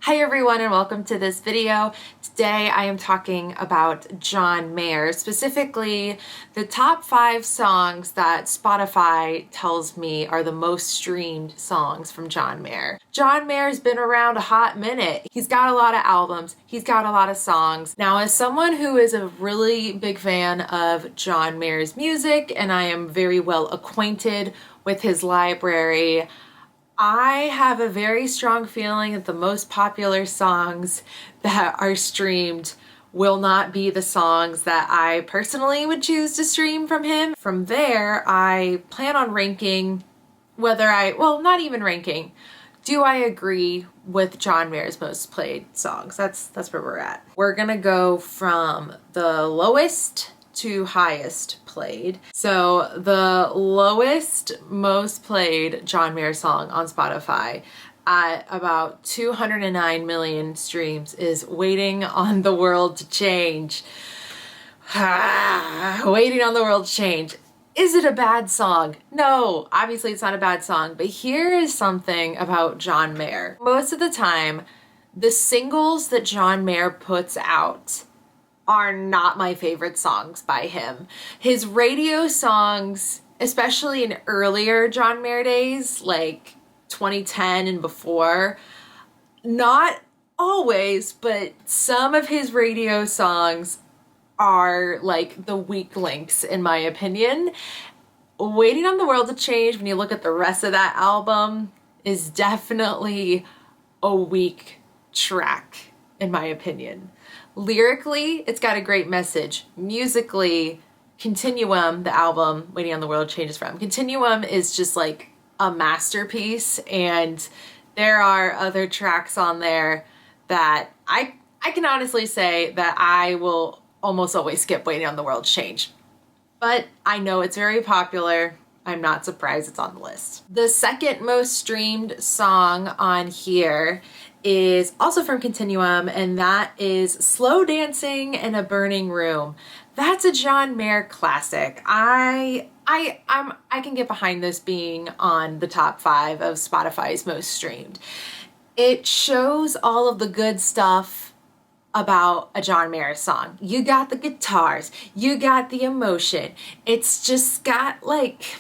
Hi everyone and welcome to this video. Today I am talking about John Mayer, specifically the top 5 songs that Spotify tells me are the most streamed songs from John Mayer. John Mayer's been around a hot minute. He's got a lot of albums, he's got a lot of songs. Now, as someone who is a really big fan of John Mayer's music and I am very well acquainted with his library, I have a very strong feeling that the most popular songs that are streamed will not be the songs that I personally would choose to stream from him. From there, I plan on ranking not even ranking. Do I agree with John Mayer's most played songs? That's where we're at. We're gonna go from the lowest to highest played. So the lowest most played John Mayer song on Spotify at about 209 million streams is Waiting on the World to Change. Waiting on the World to Change. Is it a bad song? No, obviously it's not a bad song, but here is something about John Mayer. Most of the time, the singles that John Mayer puts out are not my favorite songs by him. His radio songs, especially in earlier John Mayer days, like 2010 and before, not always, but some of his radio songs are like the weak links in my opinion. Waiting on the World to Change, when you look at the rest of that album, is definitely a weak track in my opinion. Lyrically, it's got a great message. Musically, Continuum, the album Waiting on the World Changes from, Continuum is just like a masterpiece, and there are other tracks on there that I can honestly say that I will almost always skip Waiting on the World to Change. But I know it's very popular. I'm not surprised it's on the list. The second most streamed song on here is also from Continuum, and that is Slow Dancing in a Burning Room. That's a John Mayer classic. I can get behind this being on the top 5 of Spotify's most streamed. It shows all of the good stuff about a John Mayer song. You got the guitars, you got the emotion. It's just got like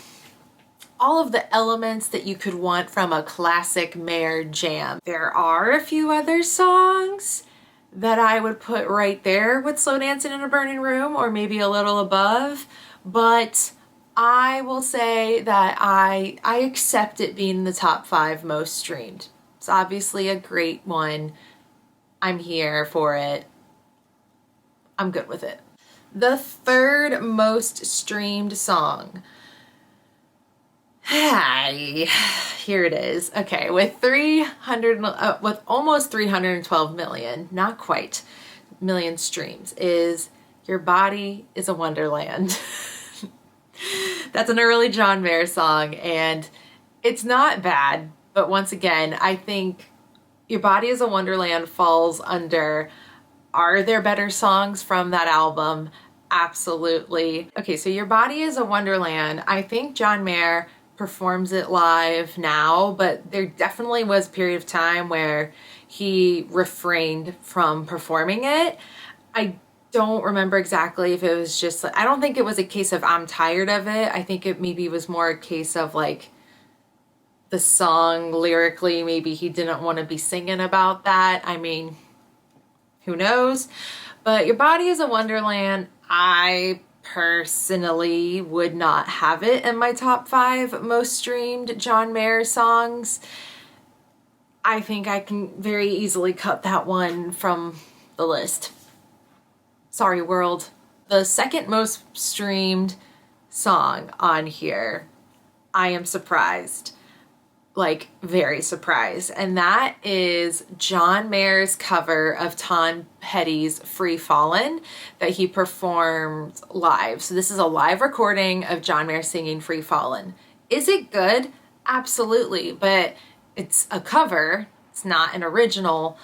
all of the elements that you could want from a classic Mayer jam. There are a few other songs that I would put right there with Slow Dancing in a Burning Room, or maybe a little above, but I will say that I accept it being in the top 5 most streamed. It's obviously a great one. I'm here for it. I'm good with it. The third most streamed song. Here it is. Okay, with almost 312 million, not quite, million streams, is Your Body is a Wonderland. That's an early John Mayer song, and it's not bad, but once again, I think Your Body is a Wonderland falls under, are there better songs from that album? Absolutely. Okay, so Your Body is a Wonderland, I think John Mayer performs it live now, but there definitely was a period of time where he refrained from performing it. I don't remember exactly if it was just, I don't think it was a case of I'm tired of it. I think it maybe was more a case of like the song lyrically, maybe he didn't want to be singing about that. I mean, who knows? But Your Body is a Wonderland, I personally would not have it in my top 5 most streamed John Mayer songs. I think I can very easily cut that one from the list. Sorry, world. The second most streamed song on here, I am surprised. Like, very surprised. And that is John Mayer's cover of Tom Petty's Free Fallin' that he performed live. So this is a live recording of John Mayer singing Free Fallin'. Is it good? Absolutely, but it's a cover. It's not an original.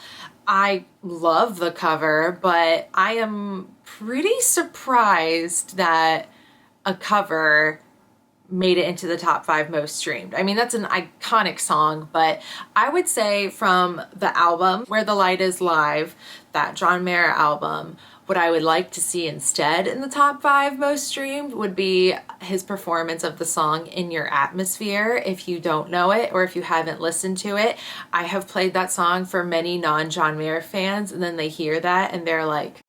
I love the cover, but I am pretty surprised that a cover made it into the top 5 most streamed. I mean, that's an iconic song, but I would say from the album Where the Light Is Live, that John Mayer album, what I would like to see instead in the top 5 most streamed would be his performance of the song In Your Atmosphere. If you don't know it or if you haven't listened to it, I have played that song for many non-John Mayer fans, and then they hear that and they're like,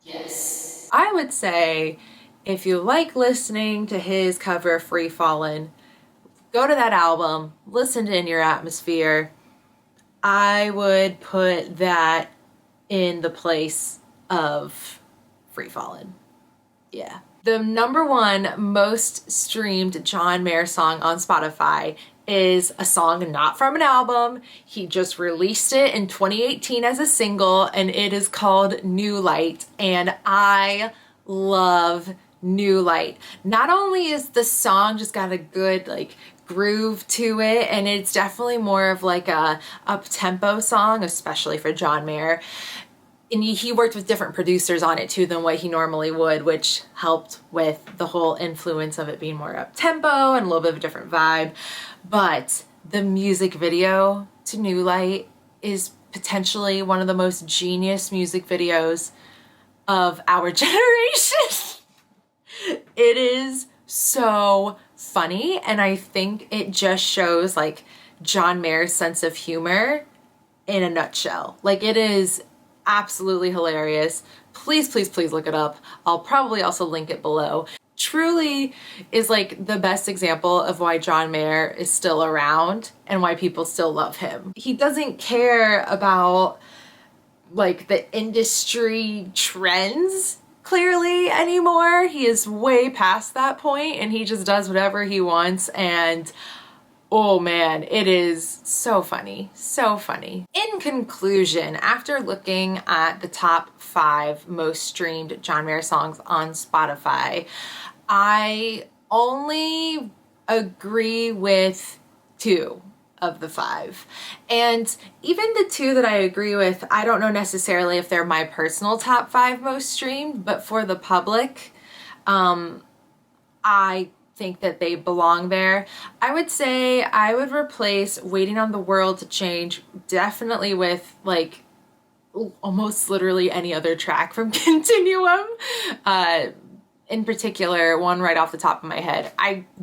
yes. I would say if you like listening to his cover of Free Fallin', go to that album, listen to In Your Atmosphere. I would put that in the place of Free Fallin'. Yeah. The number 1 most streamed John Mayer song on Spotify is a song not from an album. He just released it in 2018 as a single, and it is called New Light, and I love New Light. Not only is the song just got a good like groove to it, and it's definitely more of like a up-tempo song, especially for John Mayer. And he worked with different producers on it too than what he normally would, which helped with the whole influence of it being more up-tempo and a little bit of a different vibe. But the music video to New Light is potentially one of the most genius music videos of our generation. It is so funny, and I think it just shows like John Mayer's sense of humor in a nutshell. Like, it is absolutely hilarious. Please, please, please look it up. I'll probably also link it below. Truly is like the best example of why John Mayer is still around and why people still love him. He doesn't care about like the industry trends clearly anymore. He is way past that point, and he just does whatever he wants, and oh man, it is so funny, so funny. In conclusion, after looking at the top 5 most streamed John Mayer songs on Spotify, I only agree with 2 of the 5. And even the 2 that I agree with, I don't know necessarily if they're my personal top 5 most streamed, but for the public, I think that they belong there. I would say I would replace Waiting on the World to Change definitely with like almost literally any other track from Continuum. In particular, one right off the top of my head,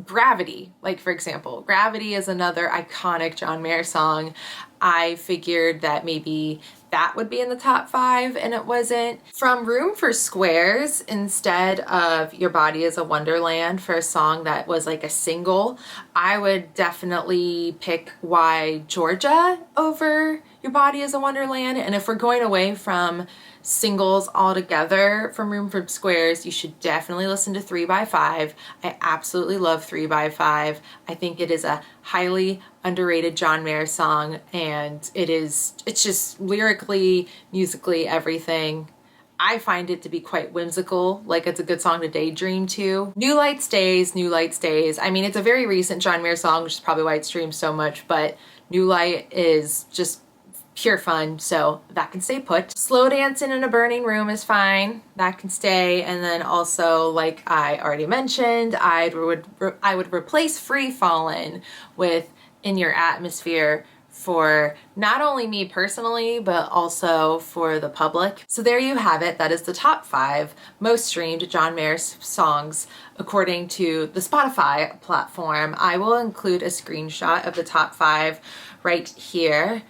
Gravity, like for example, Gravity is another iconic John Mayer song. I figured that maybe that would be in the top 5, and it wasn't. From Room for Squares, instead of Your Body is a Wonderland for a song that was like a single, I would definitely pick Why Georgia over Your Body is a Wonderland. And if we're going away from singles altogether from Room for Squares, you should definitely listen to 3 by 5. I absolutely love 3 by 5. I think it is a highly underrated John Mayer song, and it's just lyrically, musically, everything. I find it to be quite whimsical, like it's a good song to daydream to. New Light Stays, New Light Stays. I mean, it's a very recent John Mayer song, which is probably why it streams so much, but New Light is just pure fun, so that can stay put. Slow Dancing in a Burning Room is fine, that can stay. And then also, like I already mentioned, I would replace Free Fallin' with In Your Atmosphere for not only me personally, but also for the public. So there you have it. That is the top 5 most streamed John Mayer songs according to the Spotify platform. I will include a screenshot of the top 5 right here,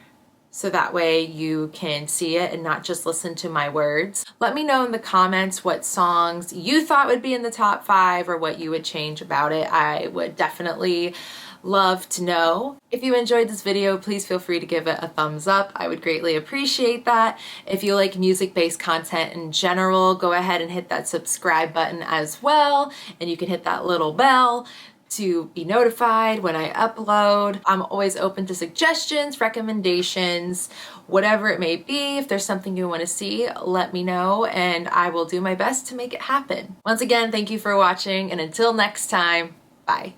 so that way you can see it and not just listen to my words. Let me know in the comments what songs you thought would be in the top 5 or what you would change about it. I would definitely love to know. If you enjoyed this video, please feel free to give it a thumbs up. I would greatly appreciate that. If you like music-based content in general, go ahead and hit that subscribe button as well, and you can hit that little bell to be notified when I upload. I'm always open to suggestions, recommendations, whatever it may be. If there's something you want to see, let me know, and I will do my best to make it happen. Once again, thank you for watching, and until next time, bye.